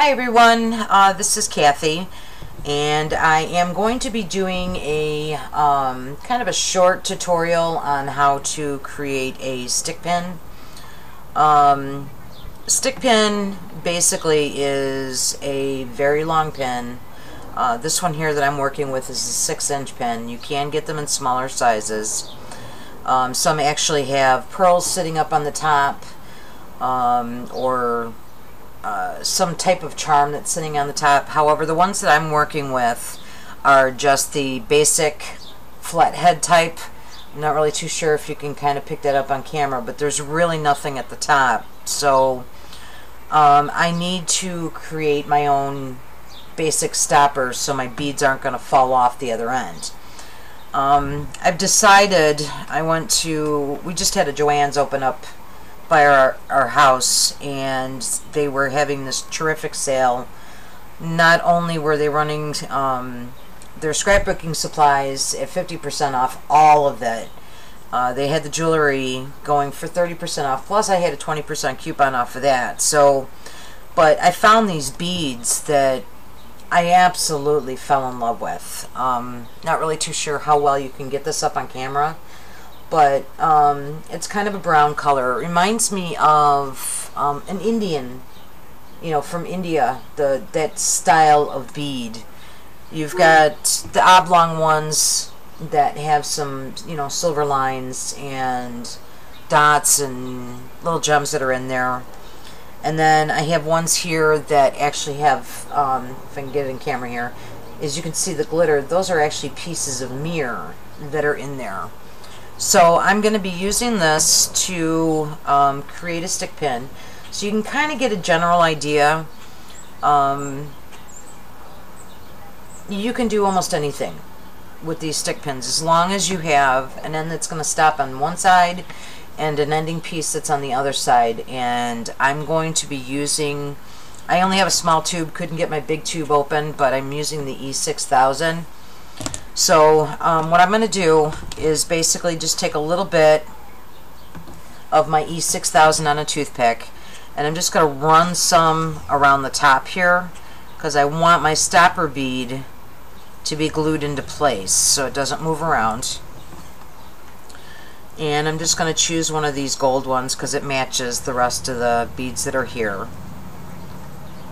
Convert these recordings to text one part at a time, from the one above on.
Hi everyone, this is Kathy, and I am going to be doing a kind of a short tutorial on how to create a stick pin. Stick pin basically is a very long pin. This one here that I'm working with is a 6-inch pin. You can get them in smaller sizes. Some actually have pearls sitting up on the top, or some type of charm that's sitting on the top. However, the ones that I'm working with are just the basic flathead type. I'm not really too sure if you can kind of pick that up on camera, but there's really nothing at the top. So I need to create my own basic stoppers so my beads aren't going to fall off the other end. I've decided we just had a Joann's open up by our house, and they were having this terrific sale. Not only were they running their scrapbooking supplies at 50% off all of that, they had the jewelry going for 30% off, plus I had a 20% coupon off of that. So, but I found these beads that I absolutely fell in love with. Not really too sure how well you can get this up on camera, but it's kind of a brown color. It reminds me of an Indian, from India, that style of bead. You've got the oblong ones that have some, silver lines and dots and little gems that are in there. And then I have ones here that actually have, if I can get it in camera here, as you can see the glitter, those are actually pieces of mirror that are in there. So I'm going to be using this to create a stick pin, so you can kind of get a general idea. You can do almost anything with these stick pins as long as you have an end that's going to stop on one side and an ending piece that's on the other side. And I'm going to be using, I only have a small tube, couldn't get my big tube open, but I'm using the E6000. So what I'm going to do is basically just take a little bit of my E6000 on a toothpick, and I'm just going to run some around the top here because I want my stopper bead to be glued into place so it doesn't move around. And I'm just going to choose one of these gold ones because it matches the rest of the beads that are here.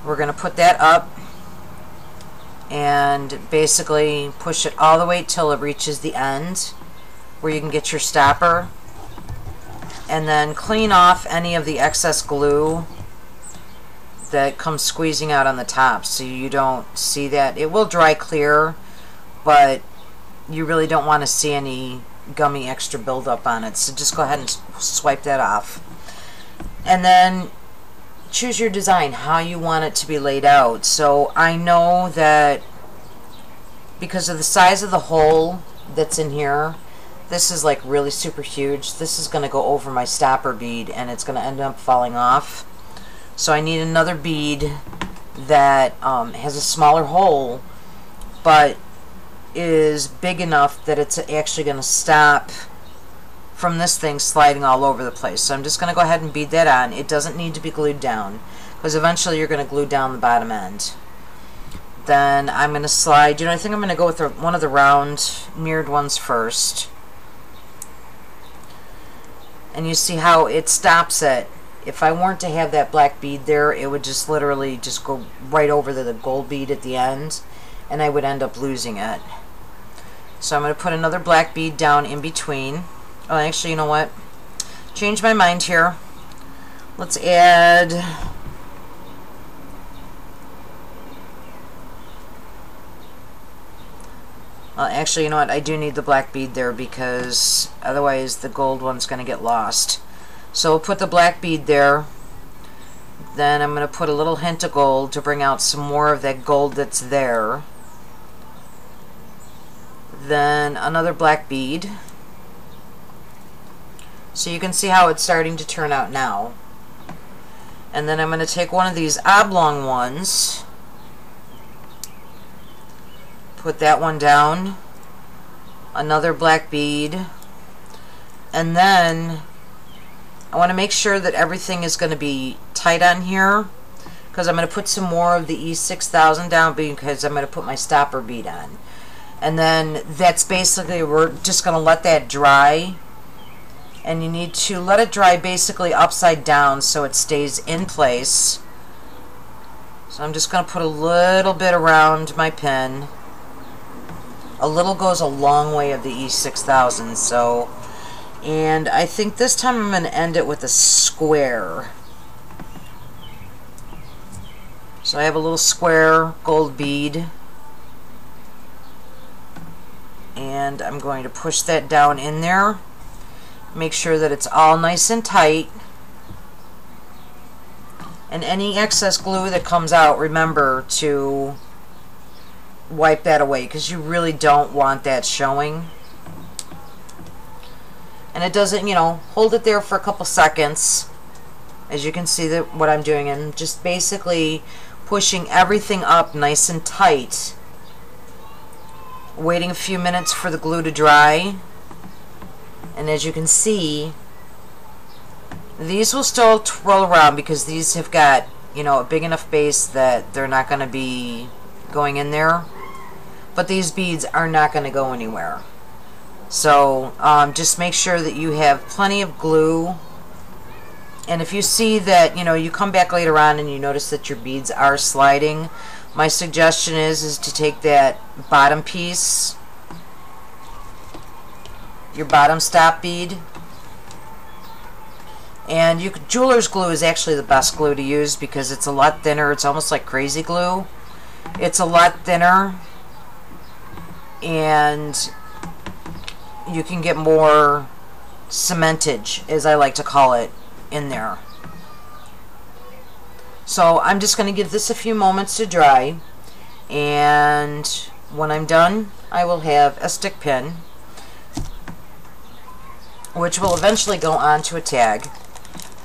We're going to put that up and basically push it all the way till it reaches the end where you can get your stopper, and then clean off any of the excess glue that comes squeezing out on the top so you don't see that. It will dry clear, but you really don't want to see any gummy extra buildup on it, so just go ahead and swipe that off. And then choose your design, how you want it to be laid out. So I know that because of the size of the hole that's in here, this is like really super huge. This is going to go over my stopper bead and it's going to end up falling off. So I need another bead that has a smaller hole but is big enough that it's actually going to stop from this thing sliding all over the place. So I'm just going to go ahead and bead that on. It doesn't need to be glued down because eventually you're going to glue down the bottom end. Then I'm going to slide, I think I'm going to go with one of the round mirrored ones first. And you see how it stops it. If I weren't to have that black bead there, it would just literally just go right over the gold bead at the end, and I would end up losing it. So I'm going to put another black bead down in between. Oh, actually, you know what? Change my mind here. Let's add... Well, actually, you know what? I do need the black bead there because otherwise the gold one's going to get lost. So we'll put the black bead there. Then I'm going to put a little hint of gold to bring out some more of that gold that's there. Then another black bead. So you can see how it's starting to turn out now. And then I'm going to take one of these oblong ones, put that one down, another black bead, and then I want to make sure that everything is going to be tight on here because I'm going to put some more of the E6000 down because I'm going to put my stopper bead on. And then that's basically, we're just going to let that dry. And you need to let it dry basically upside down so it stays in place. So I'm just going to put a little bit around my pin. A little goes a long way of the E6000, so, and I think this time I'm going to end it with a square. So I have a little square gold bead, and I'm going to push that down in there. Make sure that it's all nice and tight. And any excess glue that comes out, remember to wipe that away because you really don't want that showing. And it doesn't, you know, hold it there for a couple seconds. As you can see that what I'm doing, and just basically pushing everything up nice and tight. Waiting a few minutes for the glue to dry. And as you can see, these will still twirl around because these have got, you know, a big enough base that they're not going to be going in there. But these beads are not going to go anywhere. So just make sure that you have plenty of glue. And if you see that, you know, you come back later on and you notice that your beads are sliding, my suggestion is to take that bottom piece, your bottom stop bead, and jeweler's glue is actually the best glue to use because it's a lot thinner. It's almost like crazy glue. It's a lot thinner, and you can get more cementage, as I like to call it, in there. So I'm just going to give this a few moments to dry, and when I'm done I will have a stick pin which will eventually go onto a tag.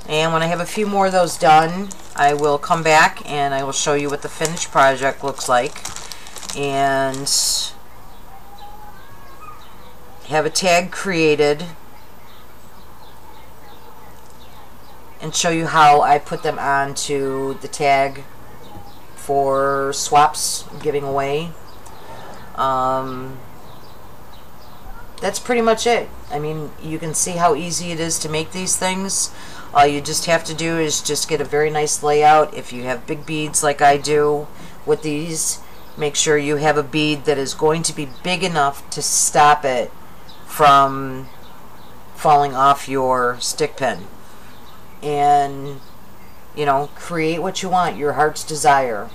And when I have a few more of those done, I will come back and I will show you what the finished project looks like, and have a tag created and show you how I put them onto the tag for swaps giving away. That's pretty much it. I mean, you can see how easy it is to make these things. All you just have to do is just get a very nice layout. If you have big beads like I do with these, make sure you have a bead that is going to be big enough to stop it from falling off your stick pin. And, you know, create what you want, your heart's desire.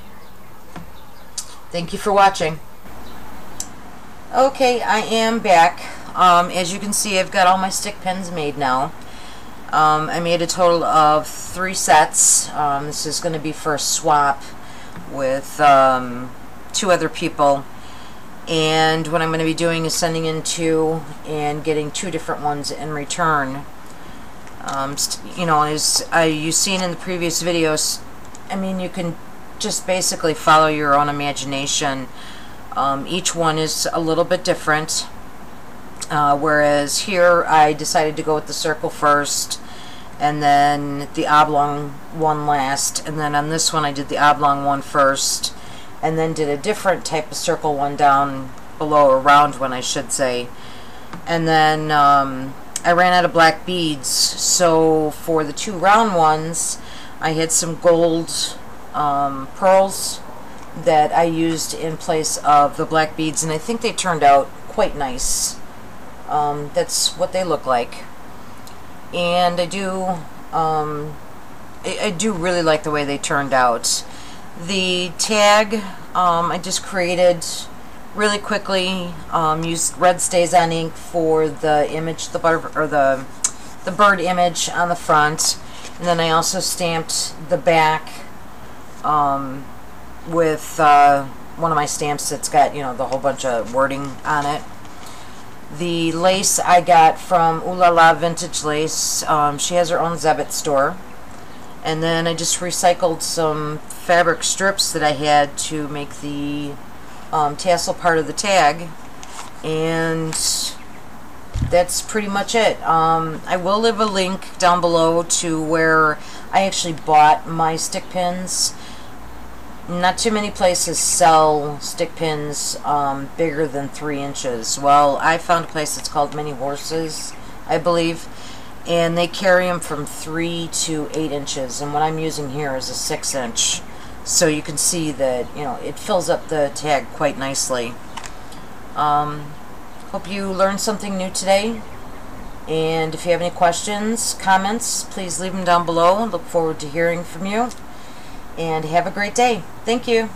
Thank you for watching. Okay, I am back. As you can see, I've got all my stick pins made now. I made a total of 3 sets. This is going to be for a swap with 2 other people. And what I'm going to be doing is sending in 2 and getting 2 different ones in return. You know, as you've seen in the previous videos, I mean, you can just basically follow your own imagination. Each one is a little bit different. Whereas here I decided to go with the circle first and then the oblong one last, and then on this one I did the oblong one first and then did a different type of circle one down below, or round one I should say. And then I ran out of black beads, so for the 2 round ones I had some gold pearls that I used in place of the black beads, and I think they turned out quite nice. That's what they look like. And I do really like the way they turned out. The tag I just created really quickly. Used red StazOn ink for the image, the bird image on the front, and then I also stamped the back with one of my stamps that's got, you know, the whole bunch of wording on it. The lace I got from Ooh La La Vintage Lace. She has her own Zebit store. And then I just recycled some fabric strips that I had to make the tassel part of the tag. And that's pretty much it. I will leave a link down below to where I actually bought my stick pins. Not too many places sell stick pins bigger than 3 inches. Well, I found a place that's called Mini Horses, I believe, and they carry them from 3 to 8 inches, and what I'm using here is a 6-inch. So you can see that, you know, it fills up the tag quite nicely. Hope you learned something new today. And if you have any questions, comments, please leave them down below. Look forward to hearing from you. And have a great day. Thank you.